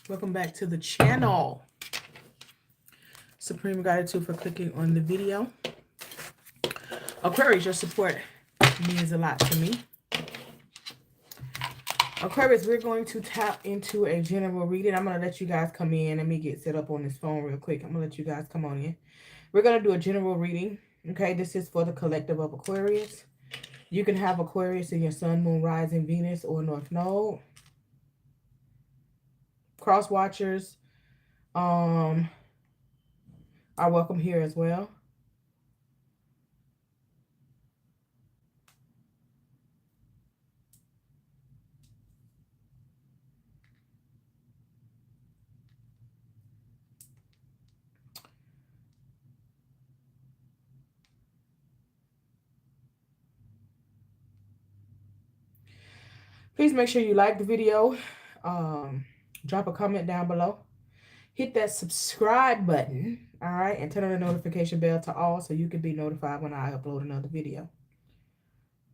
Welcome back to the channel. Supreme gratitude for clicking on the video. Aquarius, your support means a lot to me. Aquarius, we're going to tap into a general reading. I'm going to let you guys come in. Let me get set up on this phone real quick. I'm going to let you guys come on in. We're going to do a general reading. Okay, this is for the collective of Aquarius. You can have Aquarius in your sun, moon, rising, Venus, or North Node. Cross watchers are welcome here as well. Please make sure you like the video. Drop a comment down below. Hit that subscribe button, all right, and turn on the notification bell to all so you can be notified when I upload another video.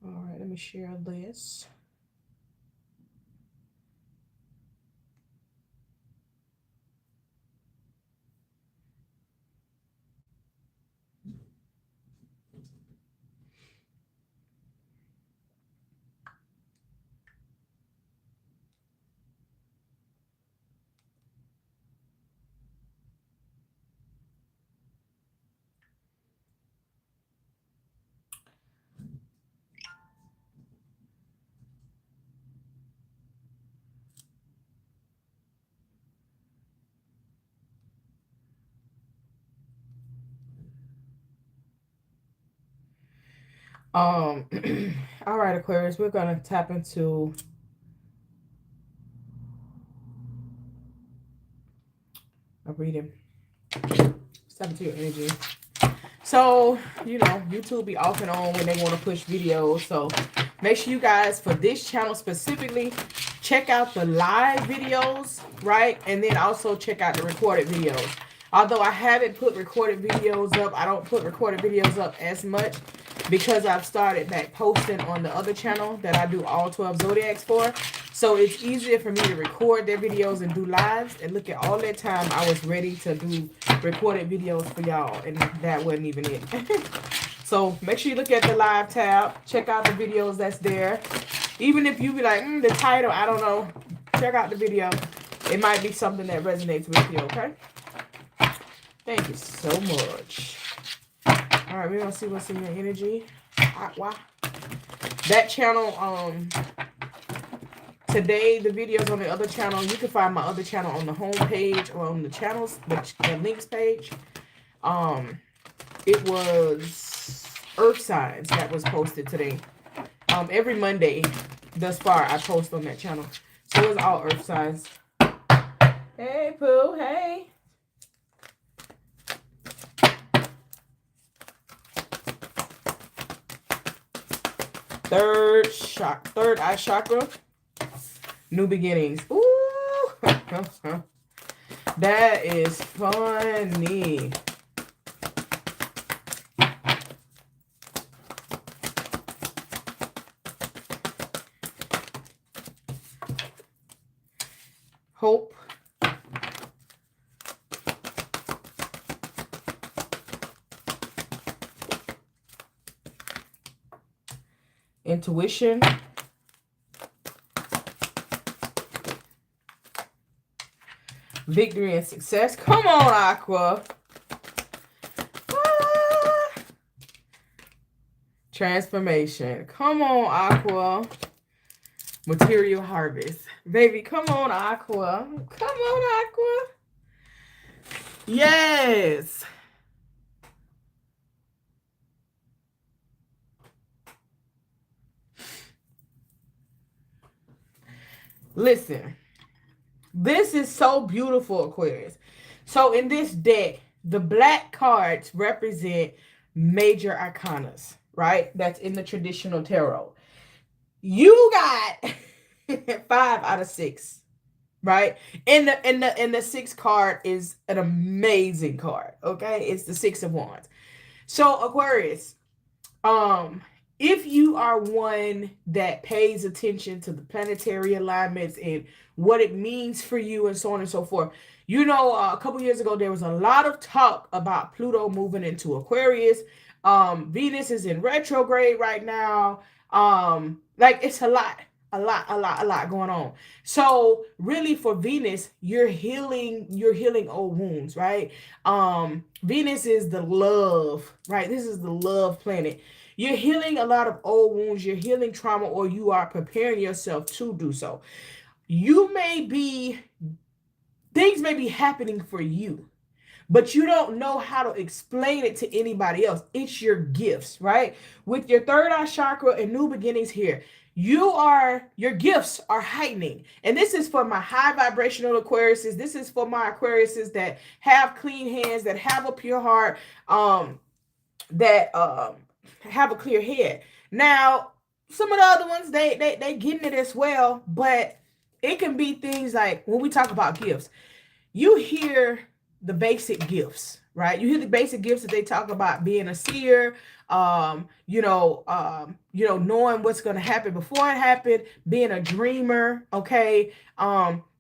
All right, let me share this. All right, Aquarius, we're gonna tap into a reading. Step into your energy. So, you know, YouTube be off and on when they want to push videos. So make sure you guys, for this channel specifically, check out the live videos, right? And then also check out the recorded videos. Although I haven't put recorded videos up, I don't put recorded videos up as much because I've started back posting on the other channel that I do all 12 zodiacs for. So it's easier for me to record their videos and do lives. And look at all that time I was ready to do recorded videos for y'all, and that wasn't even it. So make sure you look at the live tab. Check out the videos that's there. Even if you be like, the title, I don't know. Check out the video. It might be something that resonates with you, okay? Thank you so much. All right, we're going to see what's in your energy. Aqua. That channel, today, the videos on the other channel, you can find my other channel on the home page or on the channels, the links page. It was Earth Signs that was posted today. Every Monday thus far, I post on that channel. So it's all Earth Signs. Hey, Pooh. Hey. Third eye chakra. New beginnings. Ooh. That is funny. Hope. Intuition. Victory and success. Come on, Aqua. Ah. Transformation. Come on, Aqua. Material harvest. Baby, come on, Aqua. Come on, Aqua. Yes. Listen, this is so beautiful, Aquarius. So in this deck, the black cards represent major arcanas, right? That's in the traditional tarot. You got 5 out of 6, right? And the 6th card is an amazing card, okay? It's the 6 of Wands. So Aquarius, if you are one that pays attention to the planetary alignments and what it means for you, and so on and so forth. You know, a couple years ago, there was a lot of talk about Pluto moving into Aquarius. Venus is in retrograde right now. Like it's a lot going on. So really for Venus, you're healing old wounds, right? Venus is the love, right? This is the love planet. You're healing a lot of old wounds, you're healing trauma, or you are preparing yourself to do so. You may be, things may be happening for you, but you don't know how to explain it to anybody else. It's your gifts, right? With your third eye chakra and new beginnings here, your gifts are heightening. And this is for my high vibrational Aquariuses. This is for my Aquariuses that have clean hands, that have a pure heart, that have a clear head. Now, some of the other ones, they getting it as well, but it can be things like when we talk about gifts, you hear the basic gifts, right? You hear the basic gifts that they talk about, being a seer, knowing what's going to happen before it happened, being a dreamer. Okay.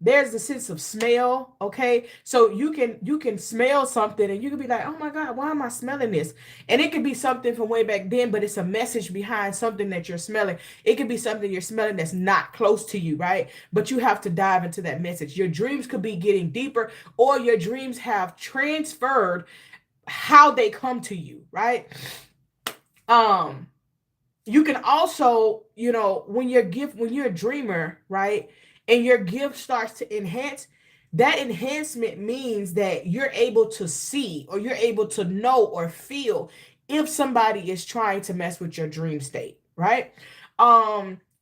There's the sense of smell. Okay. So you can smell something and you can be like, oh my God, why am I smelling this? And it could be something from way back then, but it's a message behind something that you're smelling. It could be something you're smelling that's not close to you, right? But you have to dive into that message. Your dreams could be getting deeper, or your dreams have transferred how they come to you, right? You can also, when you're a dreamer, right, and your gift starts to enhance, that enhancement means that you're able to see, or you're able to know or feel if somebody is trying to mess with your dream state, right?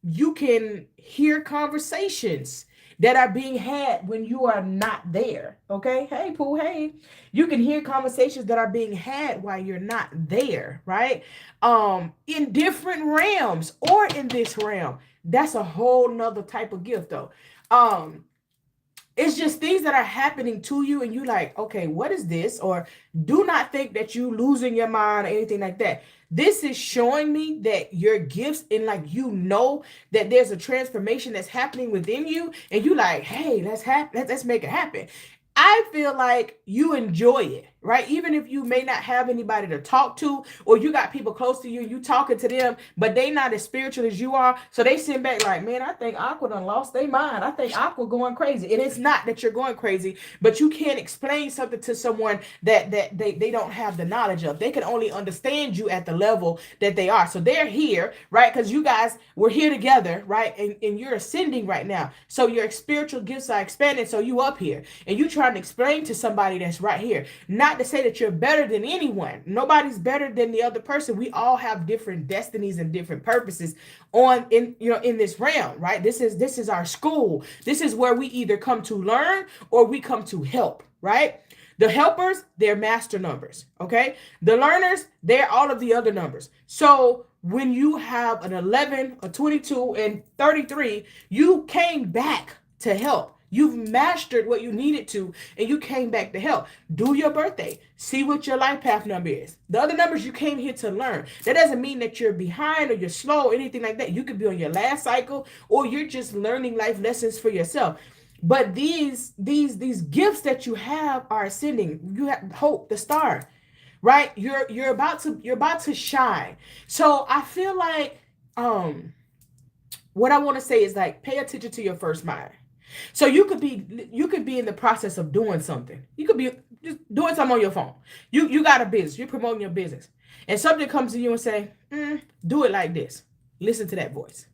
You can hear conversations that are being had when you are not there. Okay. Hey, Pooh. Hey, you can hear conversations that are being had while you're not there, right? In different realms or in this realm. That's a whole nother type of gift though. It's just things that are happening to you and you like, okay, what is this? Or do not think that you losing your mind or anything like that. This is showing me that your gifts, and like, that there's a transformation that's happening within you, and you like, hey, let's make it happen. I feel like you enjoy it, right? Even if you may not have anybody to talk to, or you got people close to you, you talking to them, but they not as spiritual as you are. So they sit back like, man, I think Aqua done lost their mind. I think Aqua going crazy. And it's not that you're going crazy, but you can't explain something to someone that they don't have the knowledge of. They can only understand you at the level that they are. So they're here, right? Because you guys were here together, right? And you're ascending right now. So your spiritual gifts are expanding. So you up here and you trying to explain to somebody that's right here. Not to say that you're better than anyone. Nobody's better than the other person. We all have different destinies and different purposes in this realm, right? This is our school. This is where we either come to learn or we come to help, right? The helpers, they're master numbers, okay? The learners, they're all of the other numbers. So when you have an 11, a 22, and 33, you came back to help. You've mastered what you needed to, and you came back to help. Do your birthday. See what your life path number is. The other numbers, you came here to learn. That doesn't mean that you're behind or you're slow or anything like that. You could be on your last cycle, or you're just learning life lessons for yourself. But these gifts that you have are ascending. You have hope, the star, right? You're about to shine. So I feel like what I want to say is like, pay attention to your first mind. So you could be in the process of doing something. You could be just doing something on your phone. You got a business. You're promoting your business, and something comes to you and say, "Do it like this." Listen to that voice.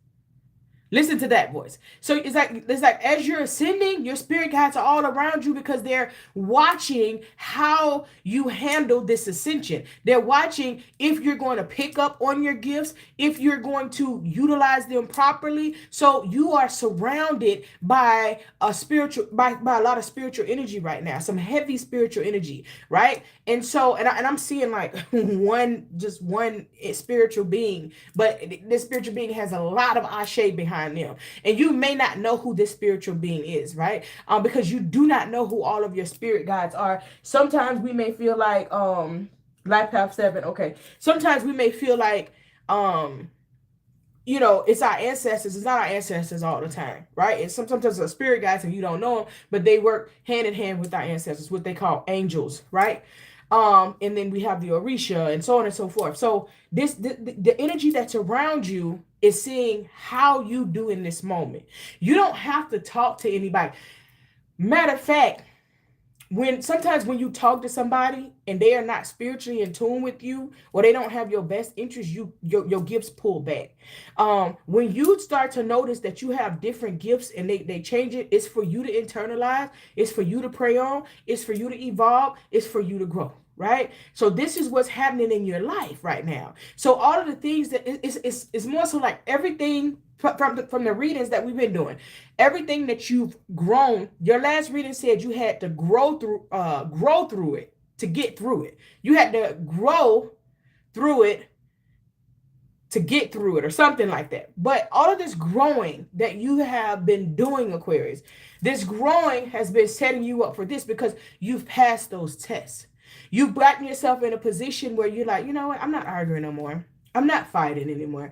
Listen to that voice. So it's like as you're ascending, your spirit guides are all around you because they're watching how you handle this ascension. They're watching if you're going to pick up on your gifts, if you're going to utilize them properly. So you are surrounded by a lot of spiritual energy right now, some heavy spiritual energy, right? And so, and I'm seeing like one spiritual being, but this spiritual being has a lot of ashe behind them, and you may not know who this spiritual being is, right? Because you do not know who all of your spirit guides are. Sometimes we may feel like life path 7. Okay, sometimes we may feel like you know, it's our ancestors. It's not our ancestors all the time, right? And sometimes it's a spirit guides and you don't know them, but they work hand in hand with our ancestors, what they call angels, right? And then we have the Orisha and so on and so forth. So the energy that's around you is seeing how you do in this moment. You don't have to talk to anybody. Matter of fact, sometimes when you talk to somebody and they are not spiritually in tune with you, or they don't have your best interest, your gifts pull back. When you start to notice that you have different gifts and they change it, it's for you to internalize, it's for you to pray on, it's for you to evolve, it's for you to grow, right? So this is what's happening in your life right now. So all of the things that it's more so like everything from the readings that we've been doing, everything that you've grown. Your last reading said you had to grow through it to get through it. You had to grow through it to get through it, or something like that. But all of this growing that you have been doing, Aquarius, this growing has been setting you up for this because you've passed those tests. You've gotten yourself in a position where you're like, you know what, I'm not arguing no more. I'm not fighting anymore.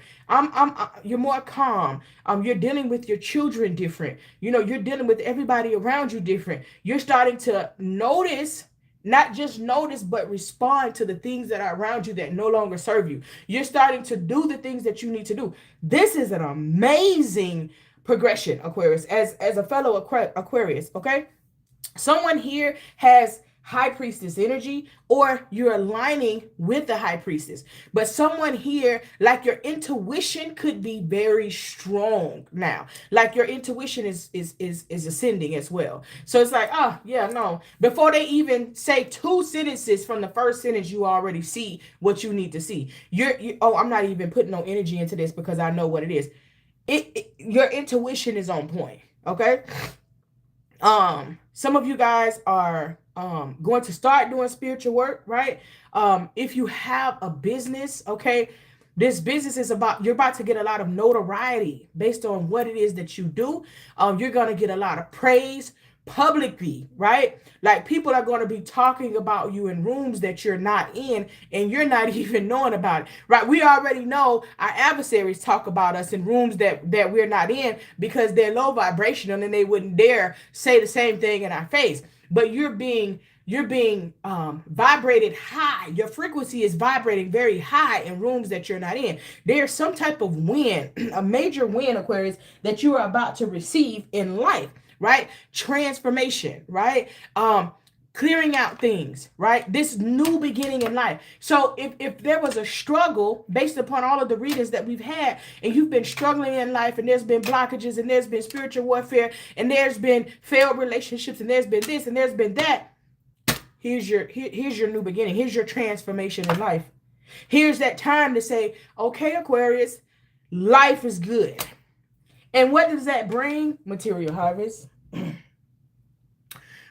You're more calm. You're dealing with your children different. You know, you're dealing with everybody around you different. You're starting to notice, not just notice, but respond to the things that are around you that no longer serve you. You're starting to do the things that you need to do. This is an amazing progression, Aquarius, as a fellow Aquarius, okay? Someone here has high priestess energy, or you're aligning with the high priestess. But someone here, like your intuition could be very strong now. Like your intuition is ascending as well. So it's like, oh yeah, no. Before they even say two sentences from the first sentence, you already see what you need to see. Oh, I'm not even putting no energy into this because I know what it is. Your intuition is on point. Okay. Some of you guys are going to start doing spiritual work, right? If you have a business, okay, this business is you're about to get a lot of notoriety based on what it is that you do. You're going to get a lot of praise publicly, right? Like people are going to be talking about you in rooms that you're not in and you're not even knowing about it, right? We already know our adversaries talk about us in rooms that we're not in because they're low vibrational and they wouldn't dare say the same thing in our face. But you're being vibrated high. Your frequency is vibrating very high in rooms that you're not in. There's some type of win, a major win, Aquarius, that you are about to receive in life, right? Transformation, right? Clearing out things, right? This new beginning in life. So if there was a struggle based upon all of the readings that we've had, and you've been struggling in life, and there's been blockages, and there's been spiritual warfare, and there's been failed relationships, and there's been this, and there's been that, here's your new beginning. Here's your transformation in life. Here's that time to say, okay, Aquarius, life is good. And what does that bring? Material harvest.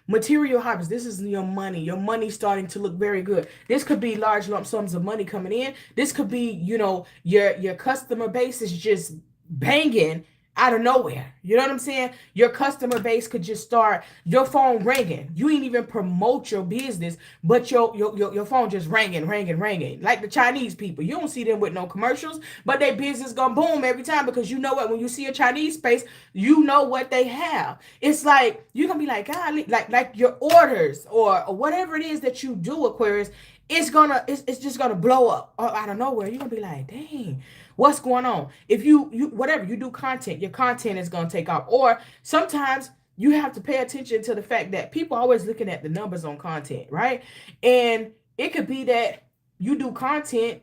Material harvest. This is your money. Your money starting to look very good. This could be large lump sums of money coming in. This could be, you know, your customer base is just banging out of nowhere. You know what I'm saying? Your customer base could just start, your phone ringing. You ain't even promote your business, but your phone just ringing. Like the Chinese people. You don't see them with no commercials, but their business gonna boom every time because you know what? When you see a Chinese space, you know what they have. It's like, you're gonna be like, God, like your orders or whatever it is that you do, Aquarius, it's just gonna blow up out of nowhere. You're gonna be like, dang, what's going on? If you whatever you do content, your content is gonna take off. Or sometimes you have to pay attention to the fact that people are always looking at the numbers on content, right? And it could be that you do content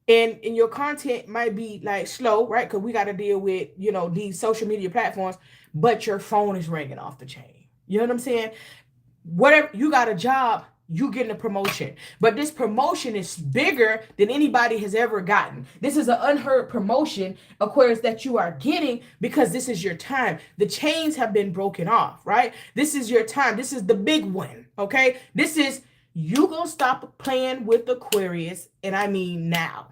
and your content might be like slow, right? Because we got to deal with, you know, these social media platforms, but your phone is ringing off the chain. You know what I'm saying? Whatever, you got a job, you getting a promotion, but this promotion is bigger than anybody has ever gotten. This is an unheard promotion, Aquarius, that you are getting because this is your time. The chains have been broken off, right? This is your time. This is the big one, okay? This is, you gonna stop playing with Aquarius, and I mean now.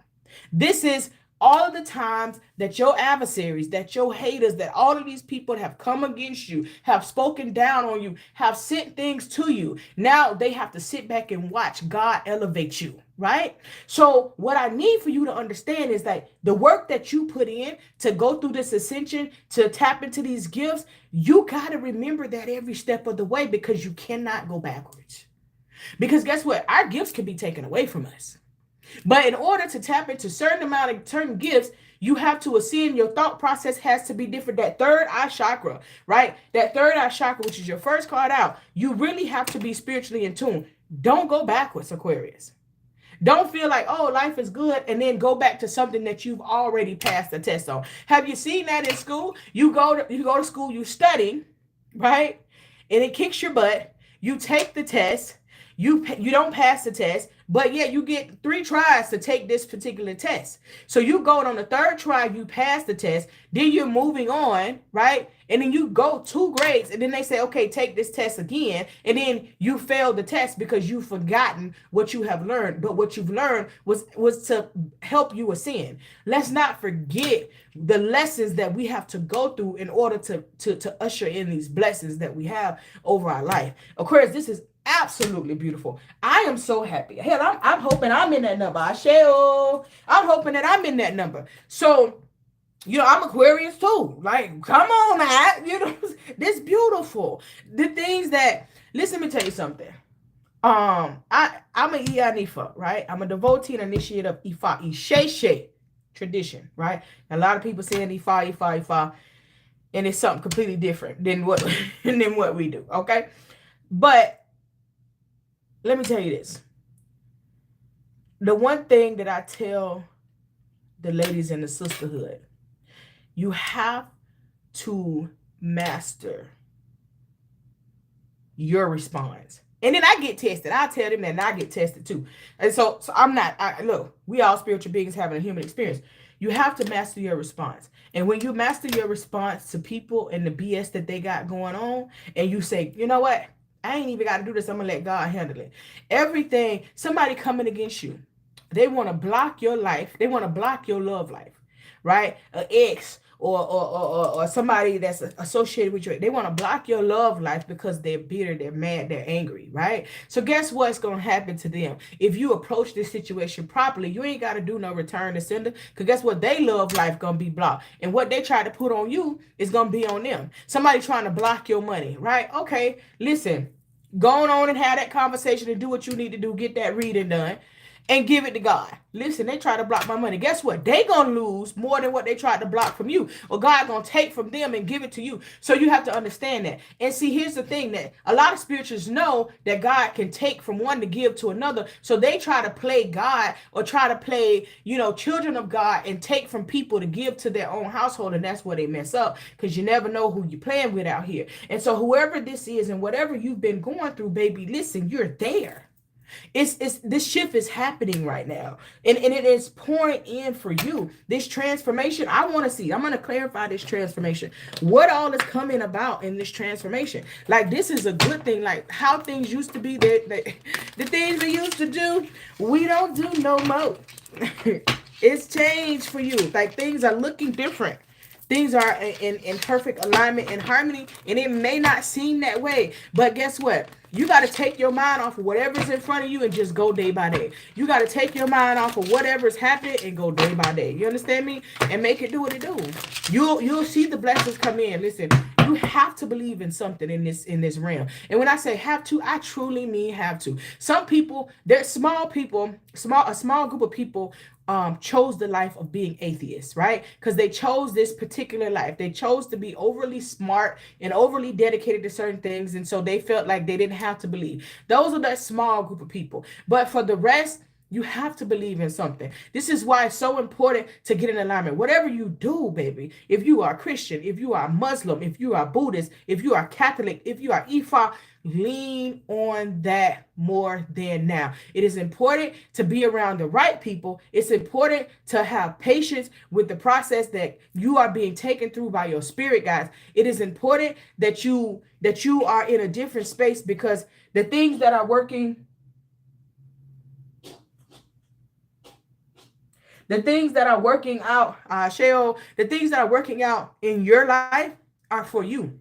This is all of the times that your adversaries, that your haters, that all of these people have come against you, have spoken down on you, have sent things to you, now they have to sit back and watch God elevate you, right? So what I need for you to understand is that the work that you put in to go through this ascension, to tap into these gifts, you got to remember that every step of the way, because you cannot go backwards. Because guess what? Our gifts can be taken away from us. But in order to tap into certain gifts, you have to ascend. Your thought process has to be different. That third eye chakra, right? That third eye chakra, which is your first card out, you really have to be spiritually in tune. Don't go backwards, Aquarius. Don't feel like, oh, life is good, and then go back to something that you've already passed the test on. Have you seen that in school? You go to school, you study, right? And it kicks your butt. You take the test. You don't pass the test, but yeah, you get 3 tries to take this particular test. So you go on the 3rd try, you pass the test, then you're moving on, right? And then you go 2 grades, and then they say, okay, take this test again, and then you fail the test because you've forgotten what you have learned. But what you've learned was to help you ascend. Let's not forget the lessons that we have to go through in order to usher in these blessings that we have over our life. Aquarius, this is absolutely beautiful. I am so happy. Hell, I'm hoping I'm in that number. I'm hoping that I'm in that number. So, I'm Aquarius too. Like, come on, man. This beautiful. The things that, listen, let me tell you something. I'm an Iyanifa, right? I'm a devotee and initiate of Ifa Isese tradition, right? And a lot of people saying Ifa, and it's something completely different than what we do, okay? But let me tell you this. The one thing that I tell the ladies in the sisterhood, you have to master your response. And then I get tested. I tell them that, and I get tested too. And so I'm not, look, we all spiritual beings having a human experience. You have to master your response. And when you master your response to people and the BS that they got going on, and you say, you know what? I ain't even got to do this. I'm going to let God handle it. Everything, somebody coming against you, they want to block your life. They want to block your love life, right? An ex or somebody that's associated with you. They want to block your love life because they're bitter, they're mad, they're angry, right? So guess what's going to happen to them? If you approach this situation properly, you ain't got to do no return to sender, because guess what? They love life going to be blocked. And what they try to put on you is going to be on them. Somebody trying to block your money, right? Okay, listen, go on and have that conversation and do what you need to do. Get that reading done and give it to God. Listen, they try to block my money. Guess what? They gonna lose more than what they tried to block from you. Or God gonna take from them and give it to you. So you have to understand that. And see, here's the thing, that a lot of spirituals know that God can take from one to give to another. So they try to play God, or try to play, children of God, and take from people to give to their own household. And that's where they mess up, because you never know who you're playing with out here. And so whoever this is and whatever you've been going through, baby, listen, you're there. It's this shift is happening right now, and it is pouring in for you. This transformation, I want to see. I'm going to clarify this transformation. What all is coming about in this transformation? Like, this is a good thing. Like, how things used to be, the things we used to do, we don't do no more. It's changed for you. Like, things are looking different. Things are in perfect alignment and harmony, and it may not seem that way, but guess what? You got to take your mind off of whatever's in front of you and just go day by day. You got to take your mind off of whatever's happening and go day by day. You understand me? And make it do what it do. You'll see the blessings come in. Listen, you have to believe in something in this realm. And when I say have to, I truly mean have to. Some people, a small group of people chose the life of being atheists, right? Because they chose this particular life. They chose to be overly smart and overly dedicated to certain things, and so they felt like they didn't have to believe. Those are that small group of people. But for the rest, you have to believe in something. This is why it's so important to get in alignment. Whatever you do, baby, if you are Christian, if you are Muslim, if you are Buddhist, if you are Catholic, if you are Ifa, lean on that more than now. It is important to be around the right people. It's important to have patience with the process that you are being taken through by your spirit guides. It is important that you are in a different space, because the things that are working The things that are working out, Sheo, the things that are working out in your life are for you.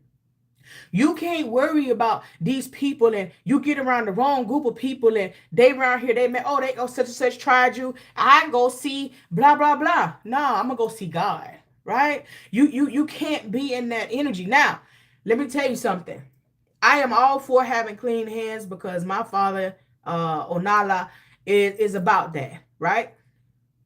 You can't worry about these people and you get around the wrong group of people and they around here, they met, oh, they go such and such tried you. I go see blah, blah, blah. No, I'm gonna go see God, right? You can't be in that energy. Now, let me tell you something. I am all for having clean hands because my father, Onala, is about that, right?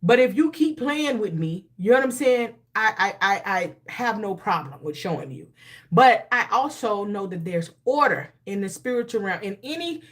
But if you keep playing with me, you know what I'm saying? I have no problem with showing you. But I also know that there's order in the spiritual realm. In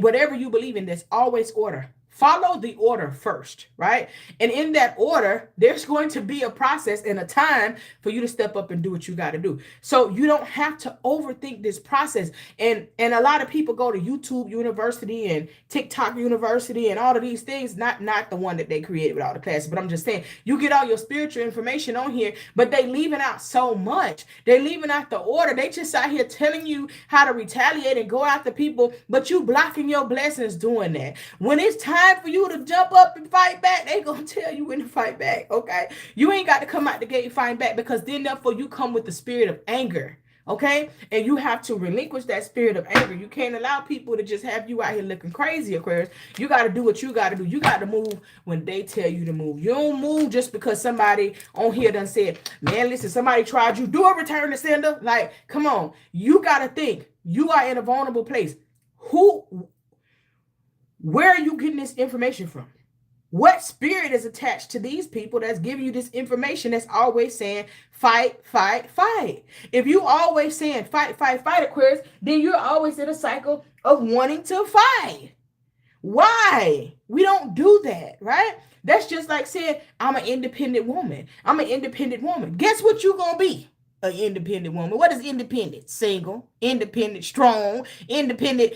whatever you believe in, there's always order. Follow the order first, right? And in that order, there's going to be a process and a time for you to step up and do what you got to do. So you don't have to overthink this process. And a lot of people go to YouTube University and TikTok University and all of these things, not the one that they created with all the classes, but I'm just saying you get all your spiritual information on here, but they leaving out so much. They leaving out the order. They just out here telling you how to retaliate and go after people, but you blocking your blessings doing that. When it's time for you to jump up and fight back, they gonna tell you when to fight back. Okay, you ain't got to come out the gate and fight back, because then therefore you come with the spirit of anger. Okay, and you have to relinquish that spirit of anger. You can't allow people to just have you out here looking crazy, Aquarius. You got to do what you got to do. You got to move when they tell you to move. You don't move just because somebody on here done said, man, listen, somebody tried you, do a return to sender. Like, come on, you got to think you are in a vulnerable place. Where are you getting this information from? What spirit is attached to these people that's giving you this information that's always saying fight, fight, fight? If you always saying fight, fight, fight, Aquarius, then you're always in a cycle of wanting to fight. Why? We don't do that, right? That's just like saying, I'm an independent woman. I'm an independent woman. Guess what you're going to be? An independent woman. What is independent? Single, independent, strong, independent,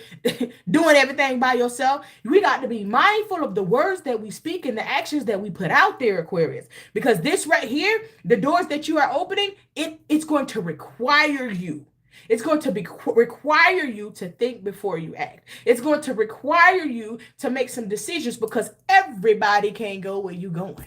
doing everything by yourself. We got to be mindful of the words that we speak and the actions that we put out there, Aquarius. Because this right here, the doors that you are opening, it's going to require you. It's going to require you to think before you act. It's going to require you to make some decisions, because everybody can't go where you're going.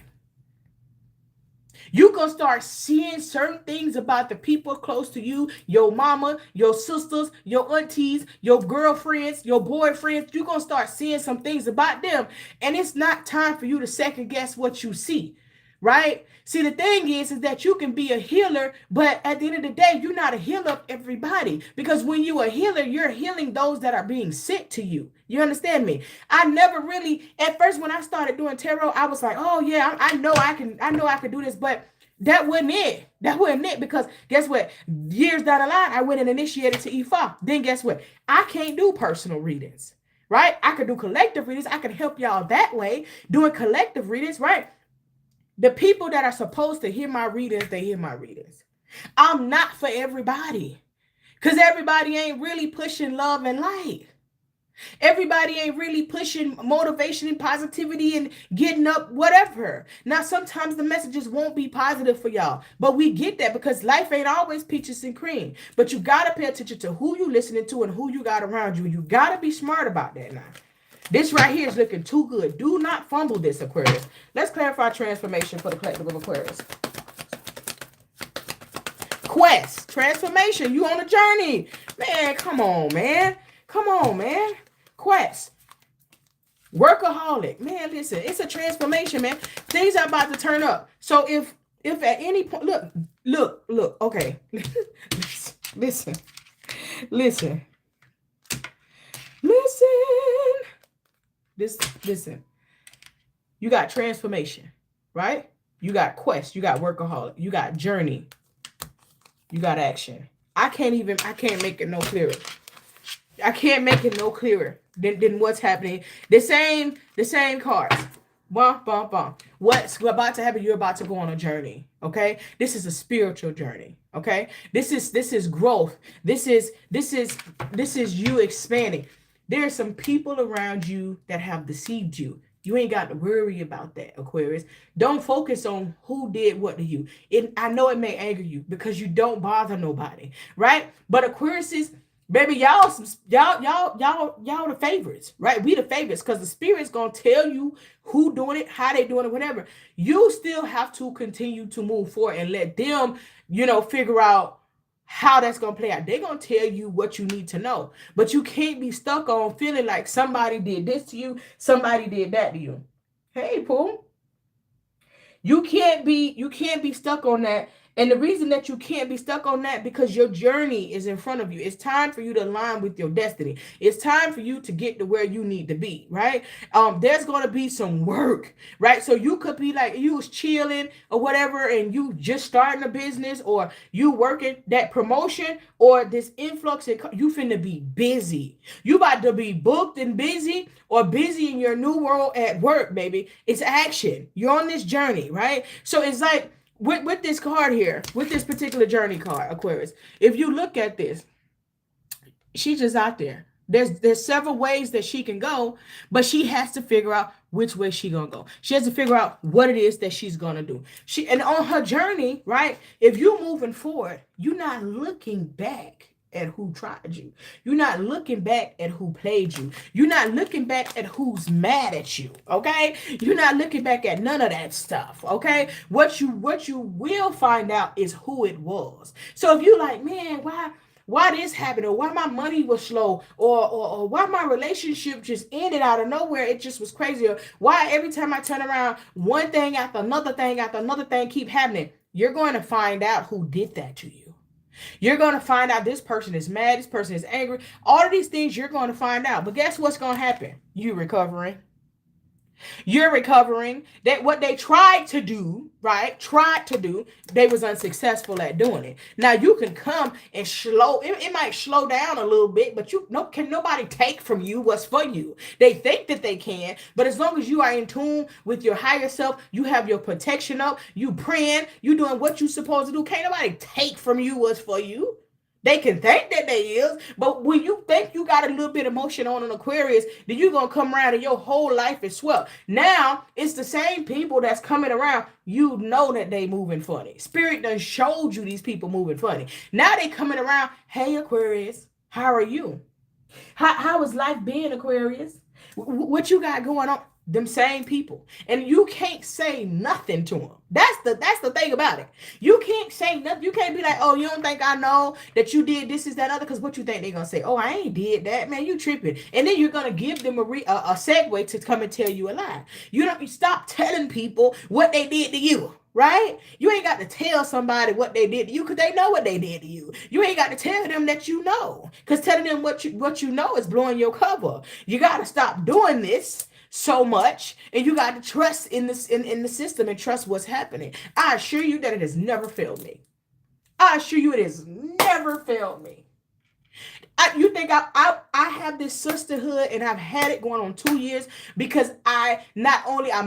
You gonna start seeing certain things about the people close to you, your mama, your sisters, your aunties, your girlfriends, your boyfriends. You're gonna start seeing some things about them. And it's not time for you to second guess what you see, right? See, the thing is that you can be a healer, but at the end of the day, you're not a healer of everybody. Because when you're a healer, you're healing those that are being sent to you. You understand me? I never really, at first when I started doing tarot, I was like, oh yeah, I know I can do this, but that wasn't it. That wasn't it, because guess what? Years down the line, I went and initiated to Ifa. Then guess what? I can't do personal readings, right? I could do collective readings. I could help y'all that way, doing collective readings, right? The people that are supposed to hear my readings, they hear my readings. I'm not for everybody, because everybody ain't really pushing love and light. Everybody ain't really pushing motivation and positivity and getting up, whatever. Now, sometimes the messages won't be positive for y'all, but we get that because life ain't always peaches and cream. But you got to pay attention to who you listening to and who you got around you. You got to be smart about that now. This right here is looking too good. Do not fumble this, Aquarius. Let's clarify transformation for the collective of Aquarius. Quest, transformation. You on a journey. Man, come on, man. Come on, man. Quest. Workaholic. Man, listen, it's a transformation, man. Things are about to turn up. So if at any point, look, okay. Listen. Listen. You got transformation, right? You got quest, you got workaholic, you got journey, you got action. I can't make it no clearer. I can't make it no clearer than what's happening. The same cards. Bum, bum, bum. What's about to happen? You're about to go on a journey. Okay. This is a spiritual journey. Okay. This is growth. This is you expanding. There are some people around you that have deceived you. You ain't got to worry about that, Aquarius. Don't focus on who did what to you. I know it may anger you because you don't bother nobody, right? But Aquarius, Baby, y'all the favorites, right? We the favorites because the spirit's gonna tell you who doing it, how they doing it, whatever. You still have to continue to move forward and let them, figure out how that's gonna play out. They're gonna tell you what you need to know, but you can't be stuck on feeling like somebody did this to you, somebody did that to you. Hey, Pooh. You can't be stuck on that. And the reason that you can't be stuck on that because your journey is in front of you. It's time for you to align with your destiny. It's time for you to get to where you need to be, right? There's going to be some work, right? So you could be like you was chilling or whatever and you just starting a business or you working that promotion or this influx and you finna be busy. You about to be booked and busy or busy in your new world at work, baby. It's action. You're on this journey, right? So it's like with this card here, with this particular journey card, Aquarius, if you look at this, she's just out there. There's several ways that she can go, but she has to figure out which way she gonna go. She has to figure out what it is that she's gonna do. And on her journey, right? If you're moving forward, you're not looking back at who tried you. You're not looking back at who played you. You're not looking back at who's mad at you. Okay? You're not looking back at none of that stuff. Okay? What you will find out is who it was. So if you're like, man, why this happened, or why my money was slow, or why my relationship just ended out of nowhere, it just was crazy, or why every time I turn around, one thing after another thing keep happening, you're going to find out who did that to you. You're going to find out this person is mad, this person is angry. All of these things you're going to find out. But guess what's going to happen? You recovering. You're recovering. That what they tried to do, right? They was unsuccessful at doing it. Now you can come and it might slow down a little bit, but can nobody take from you what's for you. They think that they can, but as long as you are in tune with your higher self, you have your protection up, you praying, you doing what you supposed to do. Can't nobody take from you what's for you. They can think that they is, but when you think you got a little bit of motion on an Aquarius, then you're going to come around and your whole life is swept. Now, it's the same people that's coming around. You know that they moving funny. Spirit done showed you these people moving funny. Now they coming around, hey, Aquarius, how are you? How is life being, Aquarius? What you got going on? Them same people. And you can't say nothing to them. That's the thing about it. You can't say nothing. You can't be like, oh, you don't think I know that you did this, is that other? Because what you think they're going to say? Oh, I ain't did that. Man, you tripping. And then you're going to give them a segue to come and tell you a lie. You stop telling people what they did to you. Right? You ain't got to tell somebody what they did to you because they know what they did to you. You ain't got to tell them that you know, because telling them what you know is blowing your cover. You got to stop doing this so much, and you got to trust in this in the system and trust what's happening. I assure you that it has never failed me. I assure you it has never failed me. You think I have this sisterhood and I've had it going on 2 years because I'm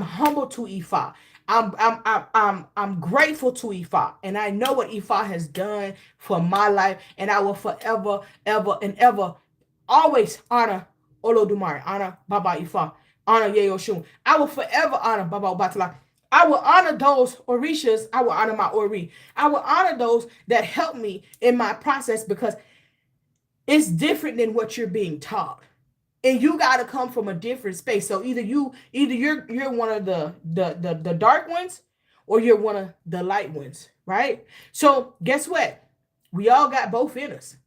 humble to Ifa. I'm grateful to Ifa, and I know what Ifa has done for my life, and I will forever, ever, and ever always honor Olodumare, honor Baba Ifa, honor Yeyoshun. I will forever honor Baba Obatala. I will honor those Orishas. I will honor my Ori. I will honor those that help me in my process because it's different than what you're being taught. And you got to come from a different space. So either you're one of the dark ones or you're one of the light ones, right? So guess what? We all got both in us.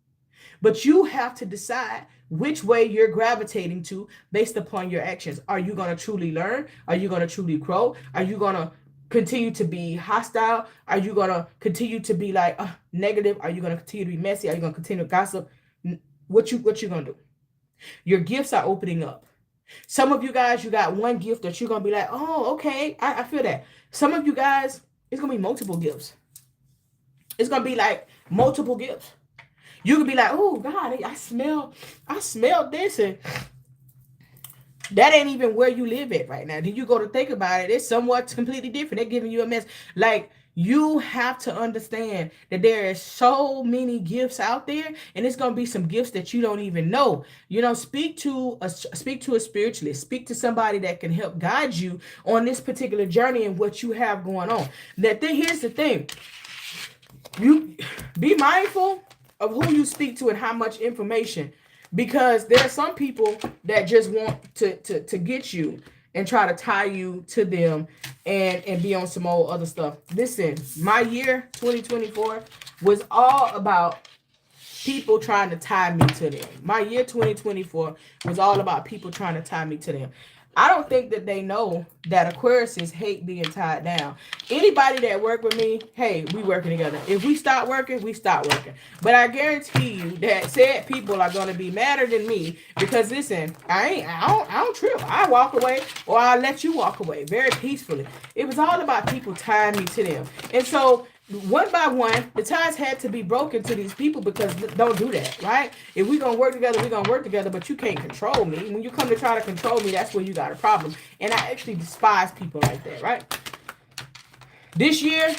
But you have to decide which way you're gravitating to based upon your actions. Are you going to truly learn? Are you going to truly grow? Are you going to continue to be hostile? Are you going to continue to be like negative? Are you going to continue to be messy? Are you going to continue to gossip? What you going to do? Your gifts are opening up. Some of you guys, you got one gift that you're going to be like, oh, okay, I feel that. Some of you guys, it's going to be multiple gifts. It's going to be like multiple gifts. You could be like, oh, God, I smell this. And that ain't even where you live at right now. Then you go to think about it. It's somewhat completely different. They're giving you a mess. Like, you have to understand that there is so many gifts out there, and it's going to be some gifts that you don't even know. Speak to a spiritualist. Speak to somebody that can help guide you on this particular journey and what you have going on. Here's the thing. You be mindful of who you speak to and how much information. Because there are some people that just want to get you and try to tie you to them and be on some old other stuff. Listen, my year 2024 was all about people trying to tie me to them. My year 2024 was all about people trying to tie me to them. I don't think that they know that Aquariuses hate being tied down. Anybody that work with me, hey, we working together. If we stop working, we stop working. But I guarantee you that said people are going to be madder than me because listen, I don't trip. I walk away or I let you walk away very peacefully. It was all about people tying me to them. And so one by one, the ties had to be broken to these people because don't do that, right? If we're going to work together, we're going to work together, but you can't control me. When you come to try to control me, that's where you got a problem. And I actually despise people like that, right? This year,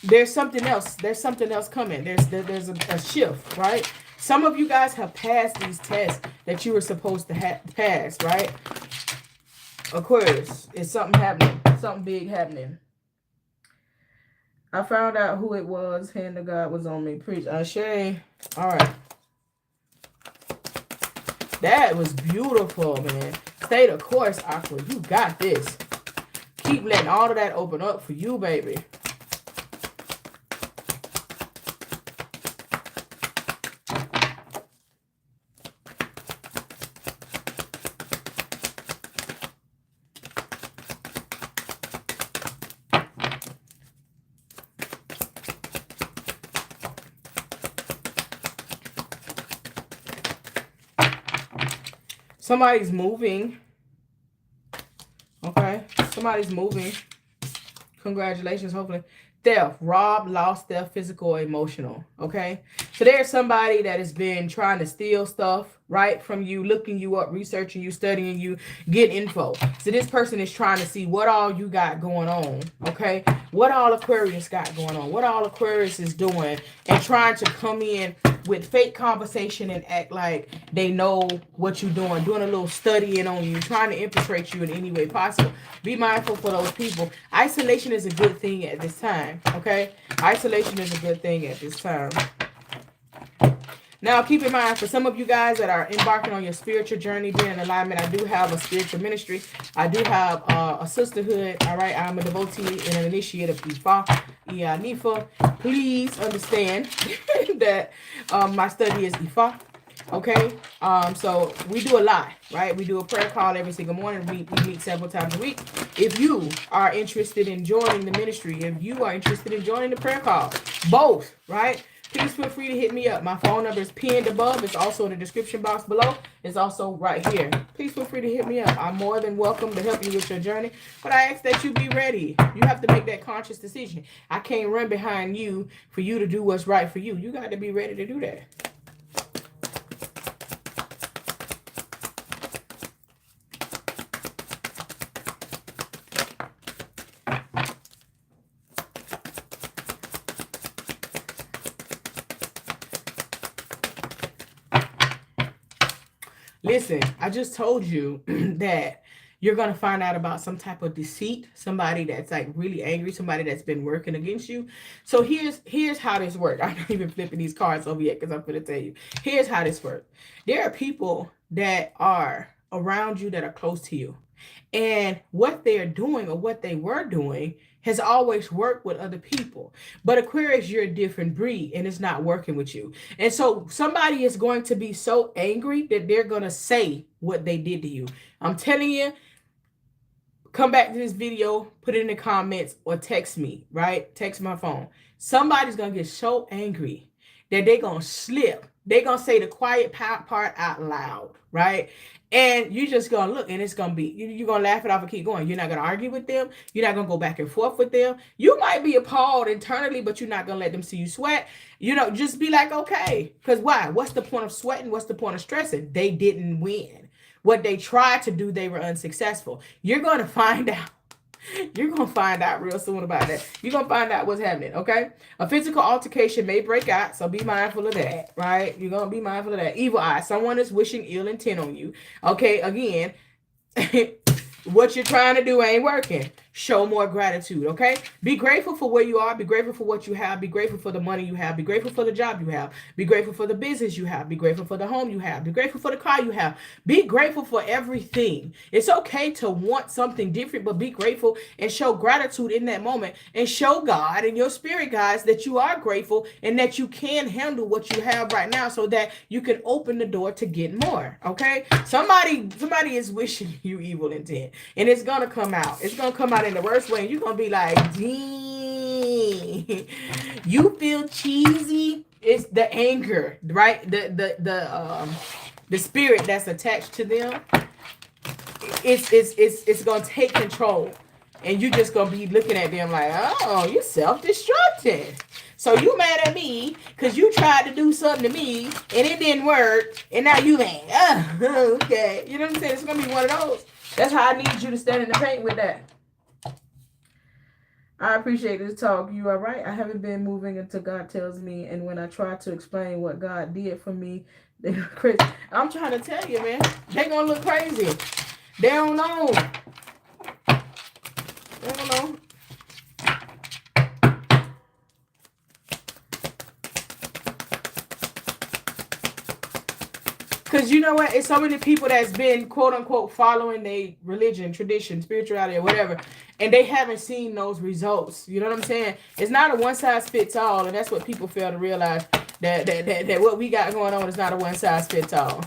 there's something else. There's something else coming. There's a shift, right? Some of you guys have passed these tests that you were supposed to pass, right? Aquarius, it's something happening. Something big happening. I found out who it was. Hand of God was on me. Preach. Ashe. All right. That was beautiful, man. Stay the course, Aqua. You got this. Keep letting all of that open up for you, baby. Somebody's moving. Okay. Somebody's moving. Congratulations, hopefully. Theft, rob, lost, theft, physical, or emotional. Okay. So there's somebody that has been trying to steal stuff, right, from you, looking you up, researching you, studying you, get info. So this person is trying to see what all you got going on. Okay. What all Aquarius got going on. What all Aquarius is doing and trying to come in with fake conversation and act like they know what you're doing a little studying on you, trying to infiltrate you in any way possible. Be mindful for those people. Isolation is a good thing at this time, okay? Isolation is a good thing at this time. Now, keep in mind, for some of you guys that are embarking on your spiritual journey, being in alignment, I do have a spiritual ministry. I do have a sisterhood, all right? I'm a devotee and an initiate of Ifa, Iyanifa. Please understand that my study is Ifa, okay? So we do a lot, right? We do a prayer call every single morning. We meet several times a week. If you are interested in joining the ministry, if you are interested in joining the prayer call, both, right? Please feel free to hit me up. My phone number is pinned above. It's also in the description box below. It's also right here. Please feel free to hit me up. I'm more than welcome to help you with your journey. But I ask that you be ready. You have to make that conscious decision. I can't run behind you for you to do what's right for you. You got to be ready to do that. Listen, I just told you that you're going to find out about some type of deceit, somebody that's like really angry, somebody that's been working against you. So here's how this works. I'm not even flipping these cards over yet because I'm going to tell you. Here's how this works. There are people that are around you that are close to you. And what they're doing or what they were doing has always worked with other people. But Aquarius, you're a different breed and it's not working with you. And so somebody is going to be so angry that they're going to say what they did to you. I'm telling you, come back to this video, put it in the comments or text me, right? Text my phone. Somebody's going to get so angry that they're going to slip. They're going to say the quiet part out loud, right? And you're just going to look and it's going to be, you're going to laugh it off and keep going. You're not going to argue with them. You're not going to go back and forth with them. You might be appalled internally, but you're not going to let them see you sweat. You know, just be like, okay. Because why? What's the point of sweating? What's the point of stressing? They didn't win. What they tried to do, they were unsuccessful. You're going to find out. You're going to find out real soon about that. You're going to find out what's happening, okay? A physical altercation may break out, so be mindful of that, right? You're going to be mindful of that. Evil eye. Someone is wishing ill intent on you. Okay, again, what you're trying to do ain't working. show more gratitude, okay? Be grateful for where you are. Be grateful for what you have. Be grateful for the money you have. Be grateful for the job you have. Be grateful for the business you have. Be grateful for the home you have. Be grateful for the car you have. Be grateful for everything. It's okay to want something different, but be grateful and show gratitude in that moment, and show God and your spirit guides that you are grateful and that you can handle what you have right now, so that you can open the door to get more, okay? Somebody is wishing you evil intent, and it's gonna come out. It's gonna come out in the worst way. You're gonna be like, dang, you feel cheesy. It's the anger, right? The spirit that's attached to them. It's gonna take control, and you just gonna be looking at them like, oh, you self-destructing. So you mad at me because you tried to do something to me and it didn't work, and now you ain't. Okay, you know what I'm saying? It's gonna be one of those. That's how I need you to stand in the paint with that. I appreciate this talk. You are right. I haven't been moving until God tells me, and when I try to explain what God did for me, they're crazy. I'm trying to tell you, man. They're gonna look crazy. They don't know. They don't know. Because you know what? It's so many people that's been, quote unquote, following their religion, tradition, spirituality, or whatever, and they haven't seen those results. You know what I'm saying? It's not a one size fits all, and that's what people fail to realize, that what we got going on is not a one size fits all.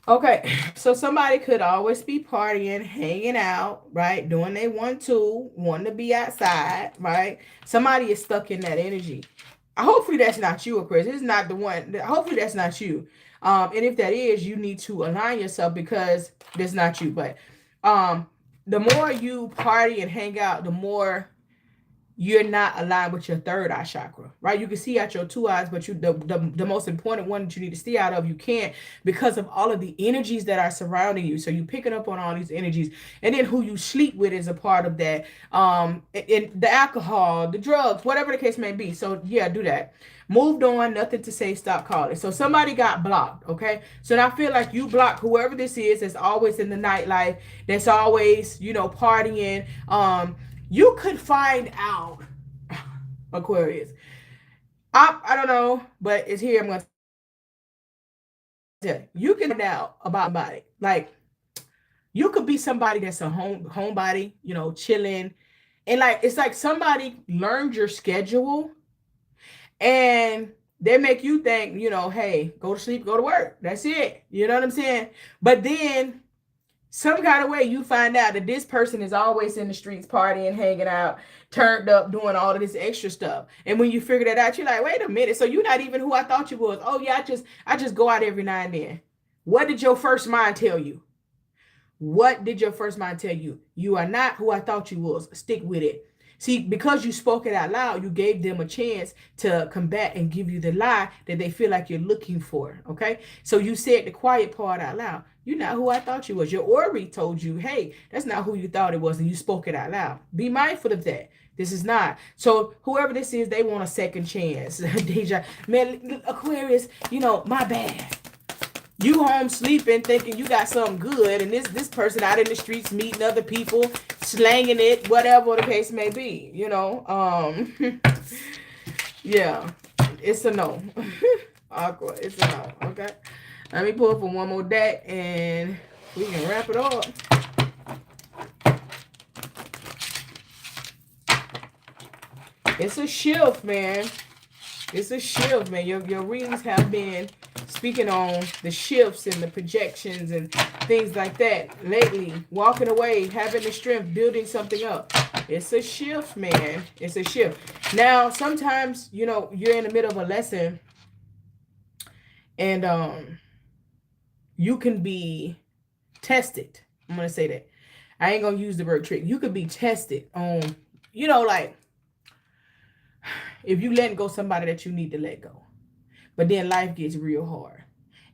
Okay, so somebody could always be partying, hanging out, right? Doing they want to be outside, right? Somebody is stuck in that energy. Hopefully that's not you, Aquarius. This is not the one. Hopefully that's not you. And if that is, you need to align yourself, because that's not you. But the more you party and hang out, the more you're not aligned with your third eye chakra, right? You can see out your two eyes, but the most important one that you need to see out of, you can't, because of all of the energies that are surrounding you. So you picking up on all these energies, and then who you sleep with is a part of that. In the alcohol, the drugs, whatever the case may be. So yeah, do that. Moved on, nothing to say, stop calling. So somebody got blocked, okay? So now I feel like you block whoever this is that's always in the nightlife, that's always, partying. You could find out, Aquarius. I don't know, but it's here. I'm going to tell you. You can find out about somebody. Like, you could be somebody that's a homebody, chilling. And like, it's like somebody learned your schedule, and they make you think, hey, go to sleep, go to work. That's it. You know what I'm saying? But then some kind of way you find out that this person is always in the streets partying, hanging out, turned up, doing all of this extra stuff. And when you figure that out, you're like, wait a minute, so you're not even who I thought you was. Oh yeah, I just go out every now and then. What did your first mind tell you? What did your first mind tell you? You are not who I thought you was. Stick with it. See, because you spoke it out loud, you gave them a chance to combat and give you the lie that they feel like you're looking for, okay? So you said the quiet part out loud. You're not who I thought you was. Your Ori told you, hey, that's not who you thought it was, and you spoke it out loud. Be mindful of that. This is not. So whoever this is, they want a second chance. Deja, man, Aquarius, my bad. You home sleeping, thinking you got something good, and this person out in the streets meeting other people, slanging it, whatever the case may be. Yeah, it's a no. Aqua, it's a no. Okay, let me pull for one more deck, and we can wrap it up. It's a shift, man. It's a shift, man. Your readings have been speaking on the shifts and the projections and things like that lately. Walking away, having the strength, building something up. It's a shift, man. It's a shift. Now, sometimes, you're in the middle of a lesson, and you can be tested. I'm going to say that. I ain't going to use the word trick. You could be tested on, like, if you let go somebody that you need to let go. But then life gets real hard.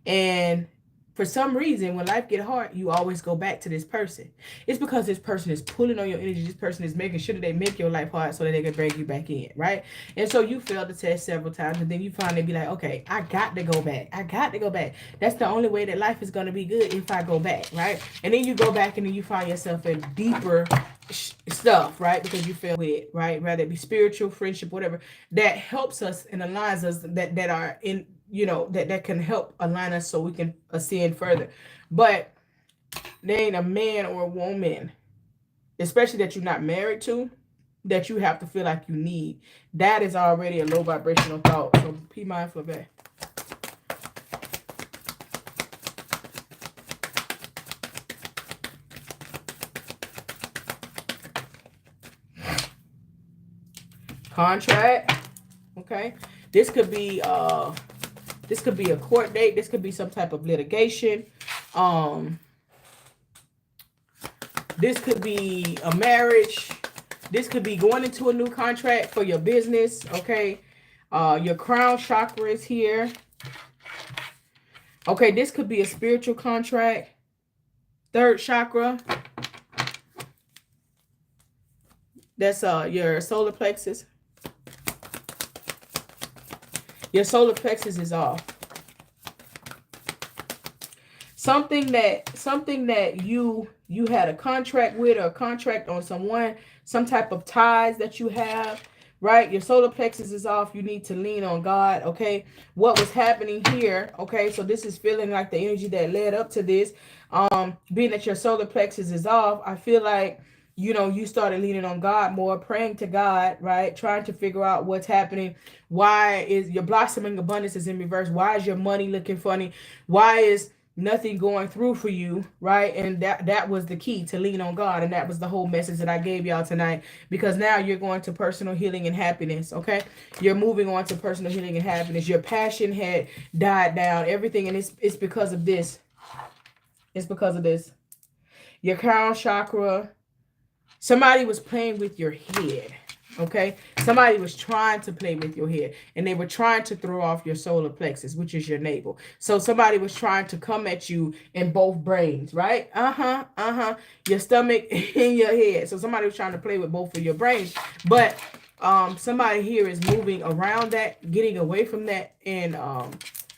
And for some reason, when life get hard, you always go back to this person. It's because this person is pulling on your energy. This person is making sure that they make your life hard so that they can bring you back in, right? And so you failed the test several times, and then you finally be like, okay, I got to go back. I got to go back. That's the only way that life is going to be good, if I go back, right? And then you go back, and then you find yourself in deeper stuff, right? Because you feel with, right? Whether it be spiritual, friendship, whatever, that helps us and aligns us, that are in, that can help align us so we can ascend further. But there ain't a man or a woman, especially that you're not married to, that you have to feel like you need. That is already a low vibrational thought. So be mindful of that. Contract. Okay. This could be a court date. This could be some type of litigation. This could be a marriage. This could be going into a new contract for your business. Okay. Your crown chakra is here. Okay. This could be a spiritual contract. Third chakra. That's your solar plexus. Your solar plexus is off. Something that you had a contract with, or a contract on someone, some type of ties that you have, right? Your solar plexus is off. You need to lean on God, okay? What was happening here, okay? So this is feeling like the energy that led up to this. Being that your solar plexus is off, I feel like, you started leaning on God more, praying to God, right? Trying to figure out what's happening. Why is your blossoming abundance is in reverse? Why is your money looking funny? Why is nothing going through for you, right? And that was the key, to lean on God. And that was the whole message that I gave y'all tonight, because now you're going to personal healing and happiness, okay? You're moving on to personal healing and happiness. Your passion had died down, everything, and it's because of this. It's because of this. Your crown chakra. Somebody was playing with your head, okay? Somebody was trying to play with your head, and they were trying to throw off your solar plexus, which is your navel. So somebody was trying to come at you in both brains, right? Your stomach and your head. So somebody was trying to play with both of your brains, but somebody here is moving around that, getting away from that, and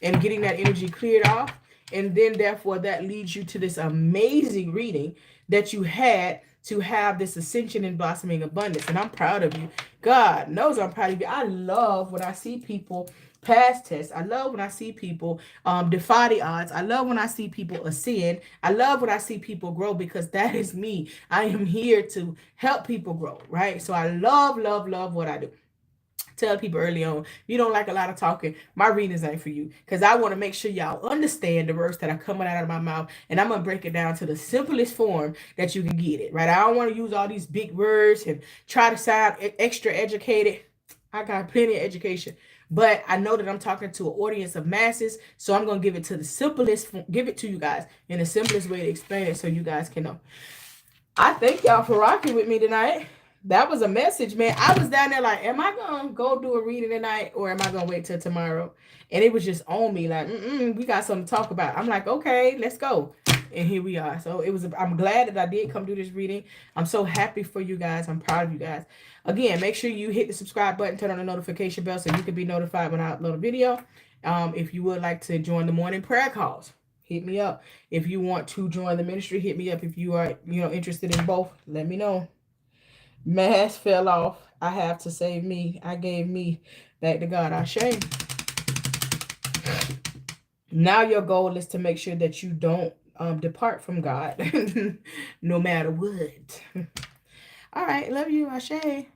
getting that energy cleared off. And then therefore that leads you to this amazing reading that you had, to have this ascension and blossoming abundance. And I'm proud of you. God knows I'm proud of you. I love when I see people pass tests. I love when I see people defy the odds. I love when I see people ascend. I love when I see people grow, because that is me. I am here to help people grow, right? So I love, love, love what I do. Tell people early on, you don't like a lot of talking, my readings ain't for you, because I want to make sure y'all understand the words that are coming out of my mouth, and I'm going to break it down to the simplest form that you can get it, right? I don't want to use all these big words and try to sound extra educated. I got plenty of education, but I know that I'm talking to an audience of masses, so I'm going to give it to the simplest, give it to you guys in the simplest way to explain it so you guys can know. I thank y'all for rocking with me tonight. That was a message, man. I was down there like, am I going to go do a reading tonight, or am I going to wait till tomorrow? And it was just on me like, we got something to talk about. I'm like, okay, let's go. And here we are. So I'm glad that I did come do this reading. I'm so happy for you guys. I'm proud of you guys. Again, make sure you hit the subscribe button, turn on the notification bell so you can be notified when I upload a video. If you would like to join the morning prayer calls, hit me up. If you want to join the ministry, hit me up. If you are, interested in both, let me know. Mask fell off. I have to save me. I gave me back to God. I shame. Now your goal is to make sure that you don't depart from God no matter what. All right. Love you. I shame.